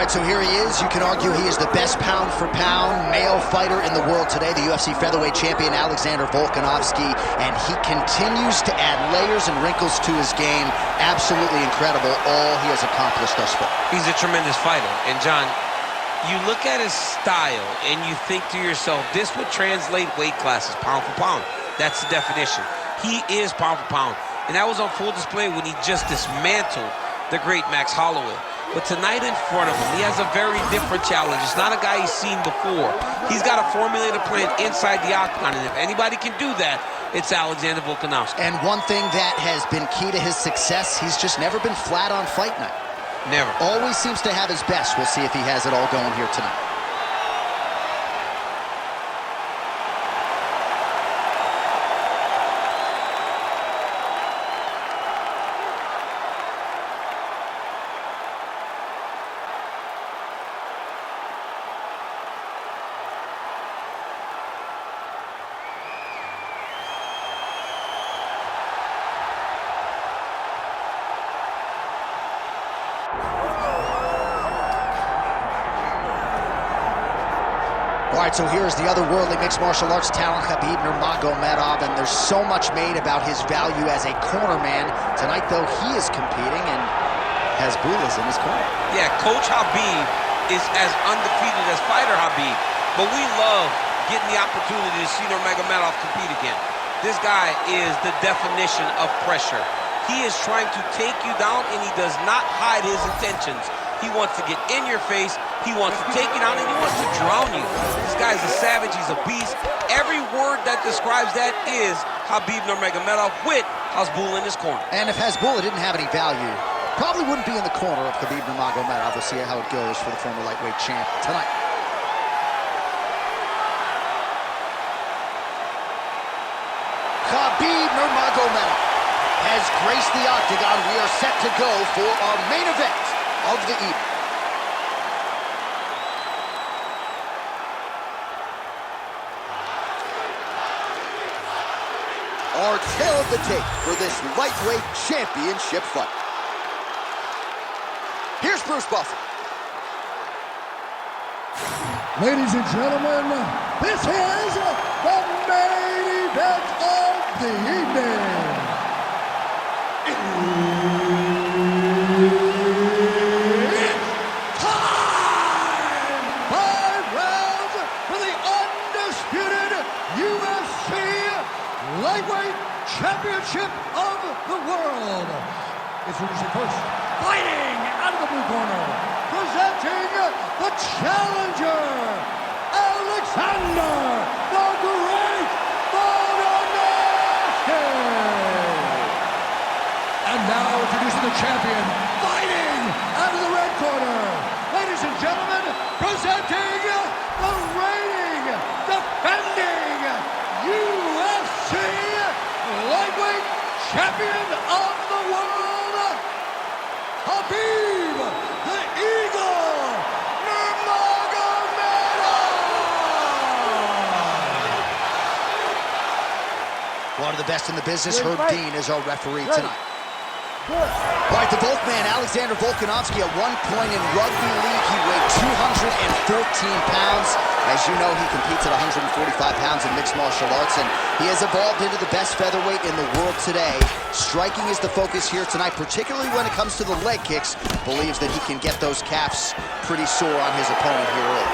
right, so here he is. You can argue he is the best pound-for-pound male fighter in the world today, the UFC featherweight champion Alexander Volkanovski, and he continues to add layers and wrinkles to his game. Absolutely incredible, all he has accomplished thus far. He's a tremendous fighter, and John, you look at his style and you think to yourself, this would translate weight classes, pound for pound. That's the definition. He is pound for pound, and that was on full display when he just dismantled the great Max Holloway. But tonight in front of him, he has a very different challenge. It's not a guy he's seen before. He's got a formulated plan inside the octagon, and if anybody can do that, it's Alexander Volkanovski. And one thing that has been key to his success, he's just never been flat on fight night. Never. Always seems to have his best. We'll see if he has it all going here tonight. All right, so here's the otherworldly mixed martial arts talent, Khabib Nurmagomedov, and there's so much made about his value as a cornerman. Tonight, though, he is competing, and Hezbollah's in his corner. Yeah, Coach Khabib is as undefeated as fighter Khabib, but we love getting the opportunity to see Nurmagomedov compete again. This guy is the definition of pressure. He is trying to take you down, and he does not hide his intentions. He wants to get in your face, he wants to take you down, and he wants to drown you. This guy's a savage, he's a beast. Every word that describes that is Khabib Nurmagomedov with Hezbollah in his corner. And if Hezbollah didn't have any value, probably wouldn't be in the corner of Khabib Nurmagomedov. We'll see how it goes for the former lightweight champ tonight. Khabib Nurmagomedov has graced the octagon. We are set to go for our main event of the evening. Our tale of the tape for this lightweight championship fight. Here's Bruce Buffer. Ladies and gentlemen, this is the main event of the evening. It's time! 5 rounds for the undisputed UFC Lightweight Championship of the World. Introducing first, fighting out of the blue corner, presenting the challenger, Alexander the Great Volkanovski. And now introducing the champion, fighting out of the red corner, ladies and gentlemen, presenting the reigning, defending UFC Lightweight Champion of the World, Khabib the Eagle Nurmagomedov. One of the best in the business, Herb Dean, is our referee tonight. All right, the Volkman, Alexander Volkanovski, at one point in rugby league, he weighed 214 pounds. As you know, he competes at 145 pounds in mixed martial arts, and he has evolved into the best featherweight in the world today. Striking is the focus here tonight, particularly when it comes to the leg kicks. Believes that he can get those calves pretty sore on his opponent here early.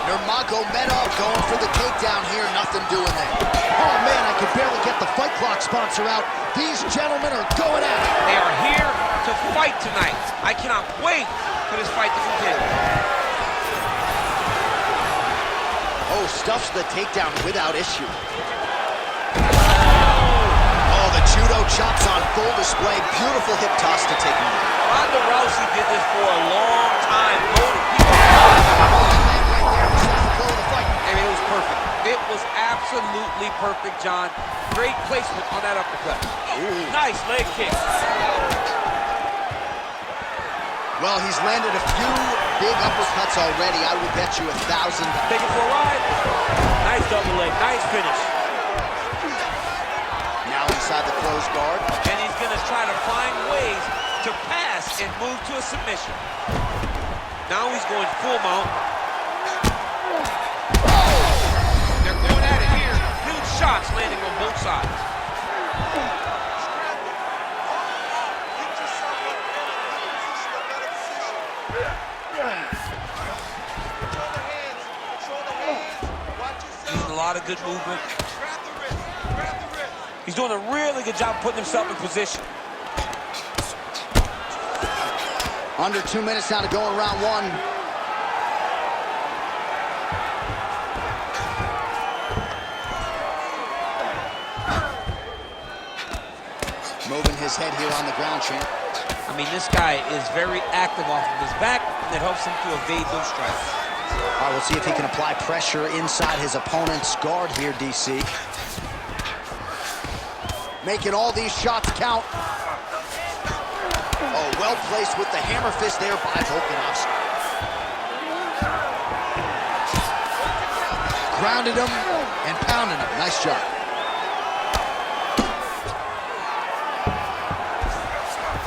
Nurmagomedov going for the takedown here, nothing doing there. Oh man, I could barely get the Fight Clock sponsor out. These gentlemen are going at it. They are here to fight tonight. I cannot wait for this fight to continue. Oh, stuffs the takedown without issue. Oh, the judo chops on full display. Beautiful hip toss to take him down. Ronda Rousey did this for a long time. Loaded people. I mean, it was perfect. It was absolutely perfect, John. Great placement on that uppercut. Ooh. Nice leg kick. Well, he's landed a few big uppercuts already. I would bet you 1,000. Take it for a ride. Nice double leg. Nice finish. Now inside the closed guard. And he's going to to try to find ways to pass and move to a submission. Now he's going full mount. They're going at it here. Huge shots landing on both sides. Using a lot of good movement. He's doing a really good job putting himself in position. Under 2 minutes now to go in round one. Moving his head here on the ground, champ. I mean, this guy is very active off of his back, and it helps him to evade those strikes. All right, we'll see if he can apply pressure inside his opponent's guard here, DC. Making all these shots count. Oh, well placed with the hammer fist there by Volkanovski. Grounded him and pounded him. Nice job.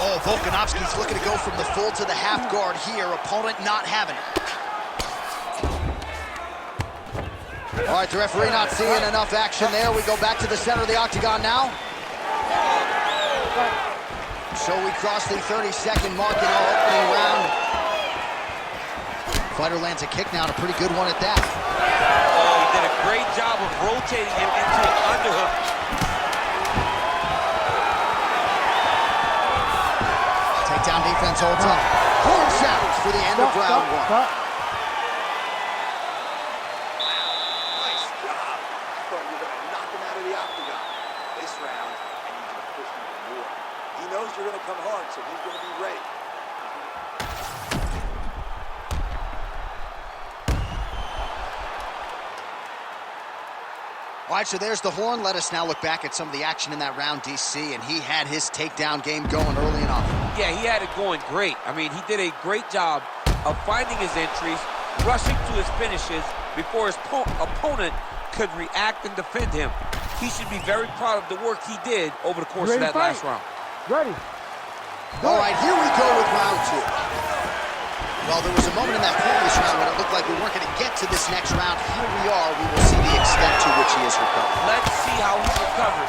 Oh, Volkanovski's looking to go from the full to the half guard here. Opponent not having it. All right, the referee not seeing enough action there. We go back to the center of the octagon now. So we cross the 30-second mark in our opening round. Fighter lands a kick now, and a pretty good one at that. Oh, he did a great job of rotating him into an underhook. Takedown defense holds up. Horn sounds for the end of round one. Nice job. I thought you were going to knock him out of the octagon. This round, I need you to push him even more. He knows you're going to come hard, so he's going to be ready. All right, so there's the horn. Let us now look back at some of the action in that round, DC, and he had his takedown game going early and often. Yeah, he had it going great. I mean, he did a great job of finding his entries, rushing to his finishes before his opponent could react and defend him. He should be very proud of the work he did over the course of that last round. Ready. All right, here we go with round two. Well, there was a moment in that previous round when it looked like we weren't going to get to this next round. Here we are. We will see the extent to which he has recovered. Let's see how he recovered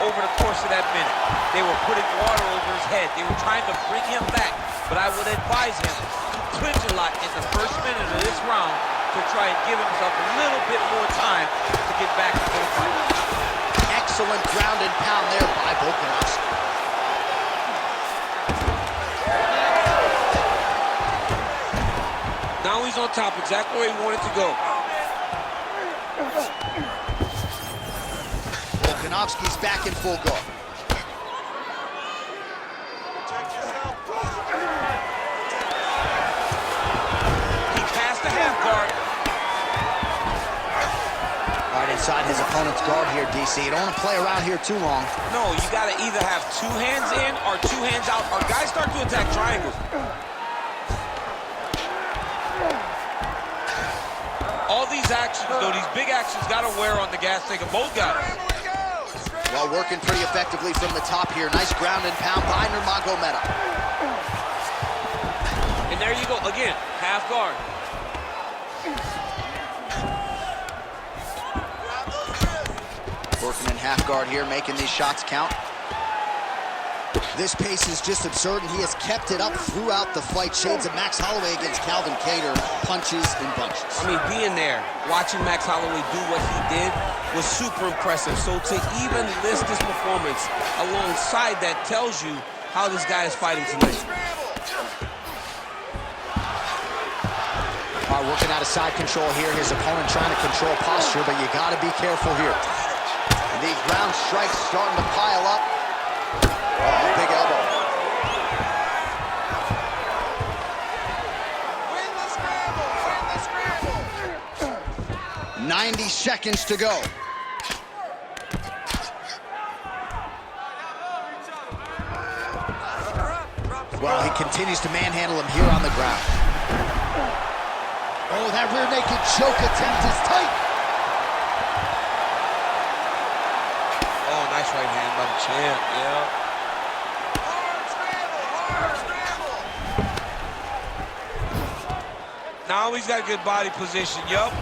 over the course of that minute. They were putting water over his head. They were trying to bring him back. But I would advise him to clinch a lot in the first minute of this round to try and give himself a little bit more time to get back into the fight. Excellent ground and pound there by Volkanovski. Now he's on top, exactly where he wanted to go. Volkanovski's back in full guard. He passed the half guard. All right, inside his opponent's guard here, DC. You don't want to play around here too long. No, you got to either have two hands in or two hands out, or guys start to attack triangles. All these actions, though, these big actions, got to wear on the gas tank of both guys. Well, working pretty effectively from the top here. Nice ground and pound by Nurmagomedov. And there you go, again, half guard. Working in half guard here, making these shots count. This pace is just absurd, and he has kept it up throughout the fight. Shades of Max Holloway against Calvin Kattar, punches and bunches. I mean, being there, watching Max Holloway do what he did was super impressive. So to even list this performance alongside that tells you how this guy is fighting tonight. Working out of side control here. His opponent trying to control posture, but you got to be careful here. And these ground strikes starting to pile up. Oh, big elbow. Win the scramble! 90 seconds to go. Well, he continues to manhandle him here on the ground. Oh, that rear naked choke attempt is tight. Oh, nice right hand by the champ, yeah. Now he's got good body position, yup.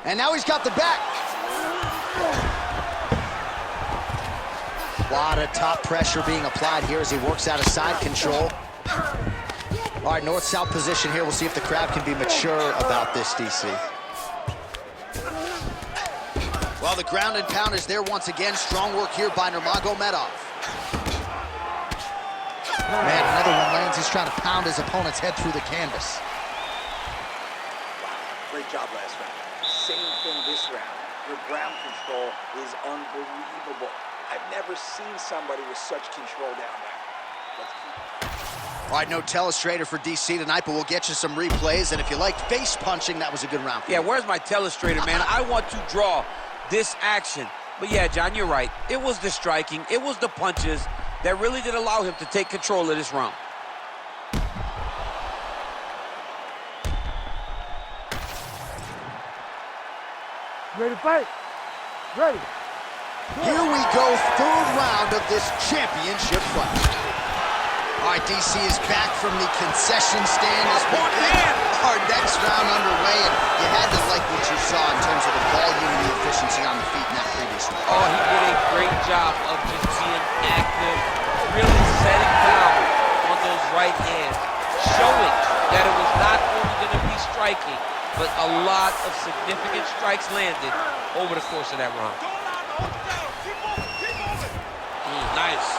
And now he's got the back. A lot of top pressure being applied here as he works out of side control. All right, north-south position here. We'll see if the crowd can be mature about this, DC. Well, the ground and pound is there once again. Strong work here by Nurmagomedov. Man, another one lands. He's trying to pound his opponent's head through the canvas. Great job last round. Same thing this round. Your ground control is unbelievable. I've never seen somebody with such control down there. Let's keep. All right, no telestrator for DC tonight, but we'll get you some replays. And if you like face punching, that was a good round. Yeah, where's my telestrator, man? I want to draw this action. But yeah, John, you're right. It was the striking, it was the punches that really did allow him to take control of this round. Ready to fight? Ready. Here we go, third round of this championship fight. All right, DC is back from the concession stand as we get our next round underway, and you had to like what you saw in terms of the volume and the efficiency on the feet in that previous one. Oh, he did a great job of just being active, really setting down on those right hands, showing that it was not only going to be striking, but a lot of significant strikes landed over the course of that round. Nice.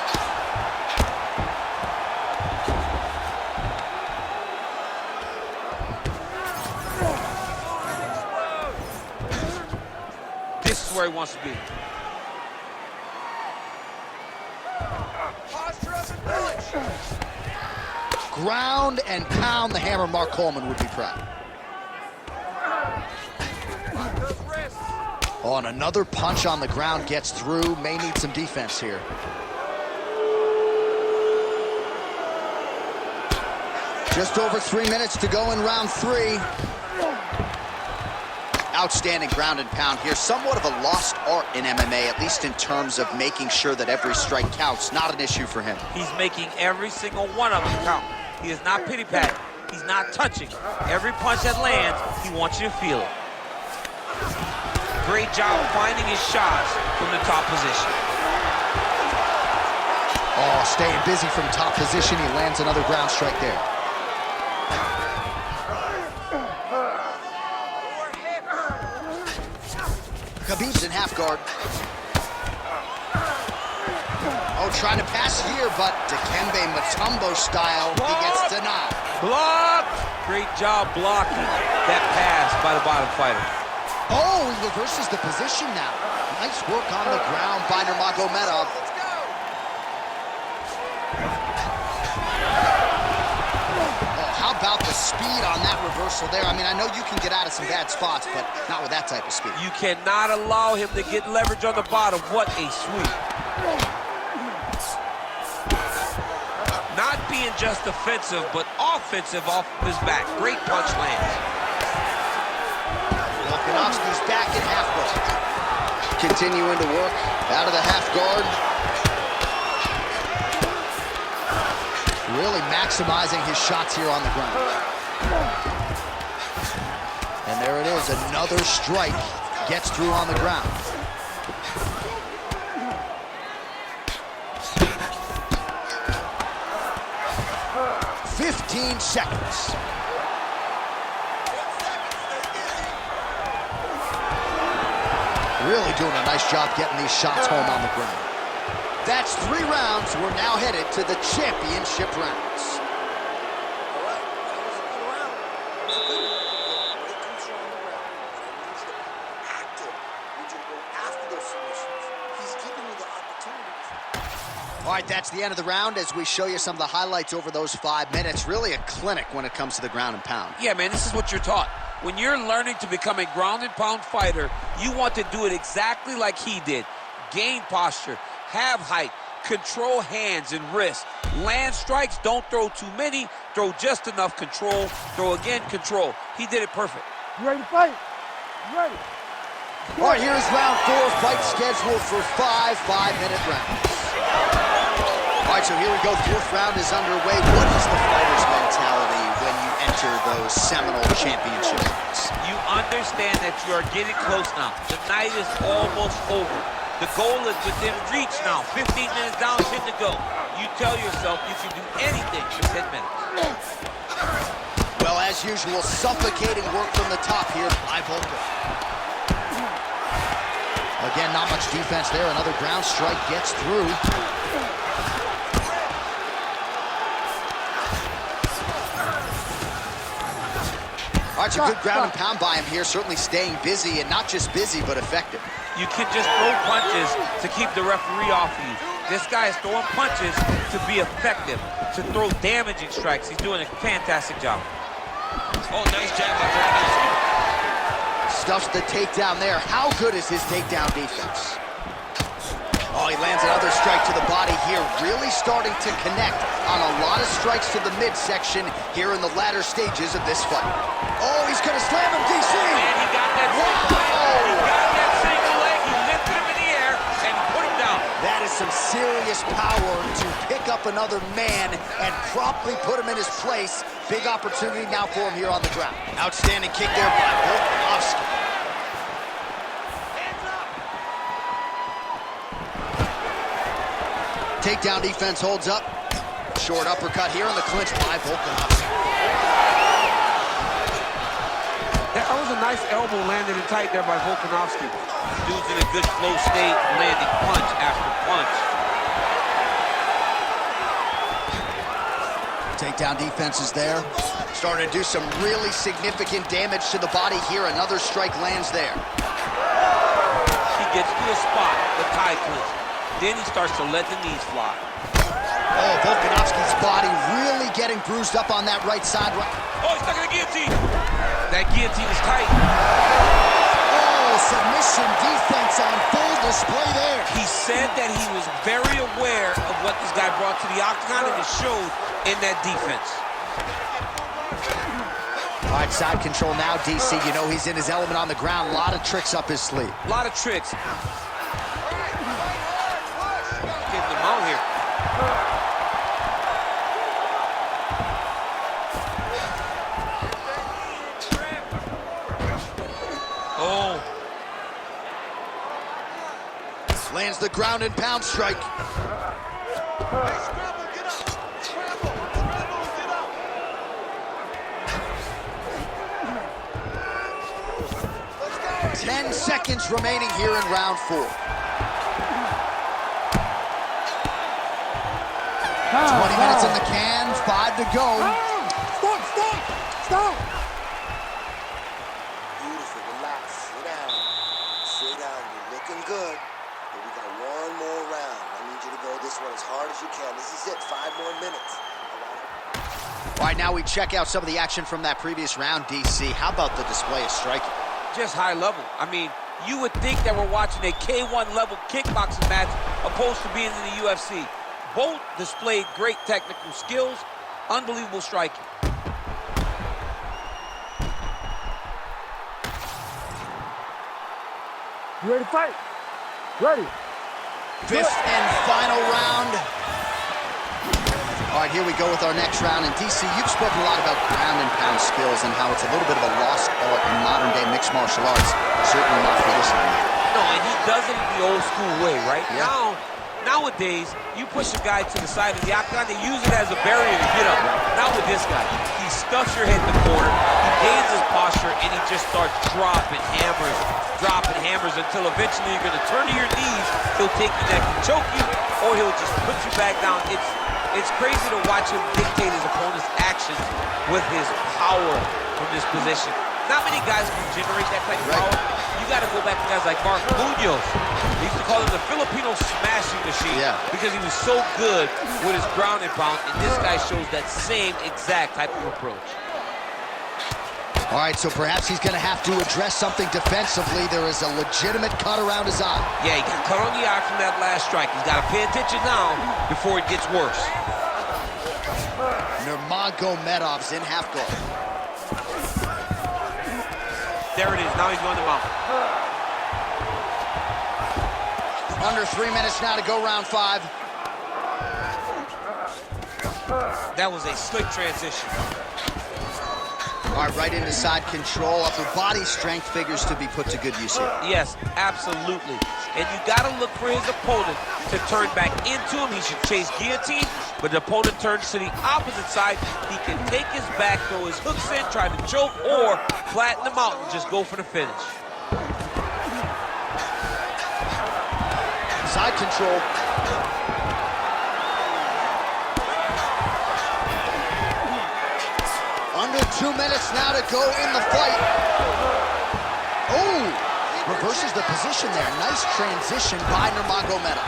This is where he wants to be. Ground and pound, the hammer. Mark Coleman would be proud. Oh, and another punch on the ground gets through. May need some defense here. Just over 3 minutes to go in round 3. Outstanding ground and pound here. Somewhat of a lost art in MMA, at least in terms of making sure that every strike counts. Not an issue for him. He's making every single one of them count. He is not pity-patting. He's not touching. Every punch that lands, he wants you to feel it. Great job finding his shots from the top position. Oh, staying busy from top position. He lands another ground strike there. Khabib's in half guard. Oh, trying to pass here, but Dikembe Mutombo style, he gets denied. Blocked! Great job blocking that pass by the bottom fighter. Oh, he reverses the position now. Nice work on the ground by Nurmagomedov. Oh, how about the speed on that reversal there? I mean, I know you can get out of some bad spots, but not with that type of speed. You cannot allow him to get leverage on the bottom. What a sweep. Not being just defensive, but offensive off his back. Great punch lands. Volkanovski's back in half guard. Continuing to work out of the half guard. Really maximizing his shots here on the ground. And there it is, another strike gets through on the ground. "15 seconds. Really doing a nice job getting these shots home on the ground. That's 3 rounds. We're now headed to the championship rounds. All right, that was a good round. It was a good one. Great control on the ground. That means to be active. You need to go after those submissions. He's giving you the opportunities. All right, that's the end of the round as we show you some of the highlights over those 5 minutes. Really a clinic when it comes to the ground and pound. Yeah, man, this is what you're taught. When you're learning to become a ground and pound fighter, you want to do it exactly like he did. Gain posture, have height, control hands and wrists. Land strikes, don't throw too many, throw just enough control, throw again, control. He did it perfect. You ready to fight? You ready? All right, here's round 4, fight scheduled for 5 5-minute rounds. All right, so here we go. Fourth round is underway. What is the fighter's mentality when you enter those seminal championships? You understand that you are getting close now. The night is almost over. The goal is within reach now. 15 minutes down, 10 to go. You tell yourself you can do anything for 10 minutes. Well, as usual, suffocating work from the top here by Volkov. Again, not much defense there. Another ground strike gets through. All right, so good ground and pound by him here, certainly staying busy, and not just busy, but effective. You can just throw punches to keep the referee off you. This guy is throwing punches to be effective, to throw damaging strikes. He's doing a fantastic job. Oh, nice jab by Volkanovski. Stuffs the takedown there. How good is his takedown defense? Oh, he lands another strike to the body here, really starting to connect on a lot of strikes to the midsection here in the latter stages of this fight. Oh, he's gonna slam him, DC! Man, he got that single leg. He got that single leg. He lifted him in the air and put him down. That is some serious power to pick up another man and promptly put him in his place. Big opportunity now for him here on the ground. Outstanding kick there by Volkanovski. Takedown defense holds up. Short uppercut here in the clinch by Volkanovski. That was a nice elbow landed in tight there by Volkanovski. Dude's in a good flow state, landing punch after punch. Takedown defense is there. Starting to do some really significant damage to the body here. Another strike lands there. He gets to a spot, the tie clinch. Then he starts to let the knees fly. Oh, Volkanovski's body really getting bruised up on that right side. Oh, he's stuck in the guillotine. That guillotine is tight. Oh, submission defense on full display there. He said that he was very aware of what this guy brought to the octagon, and it showed in that defense. All right, side control now, DC. You know he's in his element on the ground. A lot of tricks up his sleeve. A lot of tricks. Getting him out here. Oh. Lands the ground and pound strike. Hey, scramble, get up. Scramble, get up. Let's go. 10 seconds remaining here in round 4. 20 minutes in the can, 5 to go. Stop! Beautiful, relax, sit down. Sit down, you're looking good. But we got one more round. I need you to go this one as hard as you can. This is it, 5 more minutes. All right, now we check out some of the action from that previous round, DC. How about the display of striking? Just high level. I mean, you would think that we're watching a K1 level kickboxing match opposed to being in the UFC. Both displayed great technical skills, unbelievable striking. You ready to fight? Ready. 5th and final round. All right, here we go with our next round. And DC, you've spoken a lot about ground and pound skills and how it's a little bit of a lost art in modern day mixed martial arts. Certainly not for this one. No, and he does it the old school way, right? Yeah. Nowadays, you push a guy to the side of the octagon, they use it as a barrier to get up. Not with this guy. He stuffs your head in the corner, he gains his posture, and he just starts dropping hammers until eventually you're going to turn to your knees, he'll take your neck and choke you, or he'll just put you back down. It's crazy to watch him dictate his opponent's actions with his power from this position. Not many guys can generate that type of power. You got to go back to guys like Mark Munoz. They used to call him the Filipino smashing machine because he was so good with his ground and pound, and this guy shows that same exact type of approach. All right, so perhaps he's going to have to address something defensively. There is a legitimate cut around his eye. Yeah, he got cut on the eye from that last strike. He's got to pay attention now before it gets worse. Nurmagomedov's in half guard. There it is. Now he's going to mount. Under 3 minutes now to go round 5. That was a slick transition. All right, right into side control. Upper body strength figures to be put to good use here. Yes, absolutely. And you got to look for his opponent to turn back into him. He should chase guillotine, but the opponent turns to the opposite side. He can take his back, throw his hooks in, try to choke, or flatten him out and just go for the finish. Side control. Under 2 minutes now to go in the fight. Oh, reverses the position there. Nice transition by Nurmagomedov.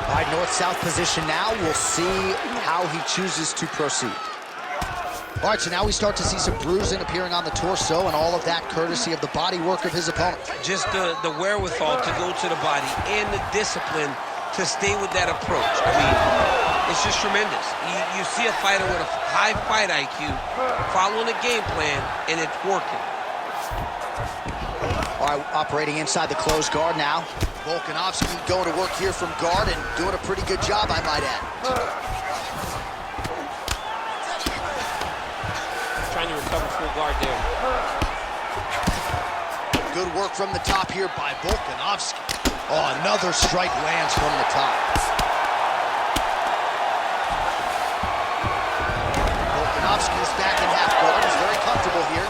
All right, north-south position now. We'll see how he chooses to proceed. All right, so now we start to see some bruising appearing on the torso, and all of that courtesy of the body work of his opponent. Just the wherewithal to go to the body and the discipline to stay with that approach. I mean, it's just tremendous. You see a fighter with a high fight IQ following a game plan, and it's working. All right, operating inside the closed guard now. Volkanovski going to work here from guard and doing a pretty good job, I might add. Trying to recover full guard there. Good work from the top here by Volkanovski. Oh, another strike lands from the top. Volkanovski's back in half guard. He's very comfortable here.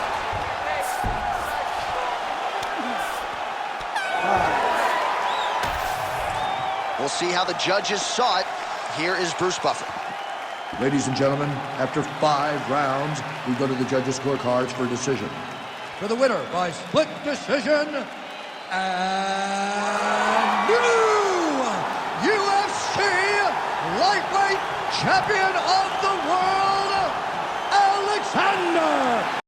We'll see how the judges saw it. Here is Bruce Buffer. Ladies and gentlemen, after 5 rounds, we go to the judges' scorecards for decision. For the winner by split decision, and new UFC lightweight champion of the world, Alexander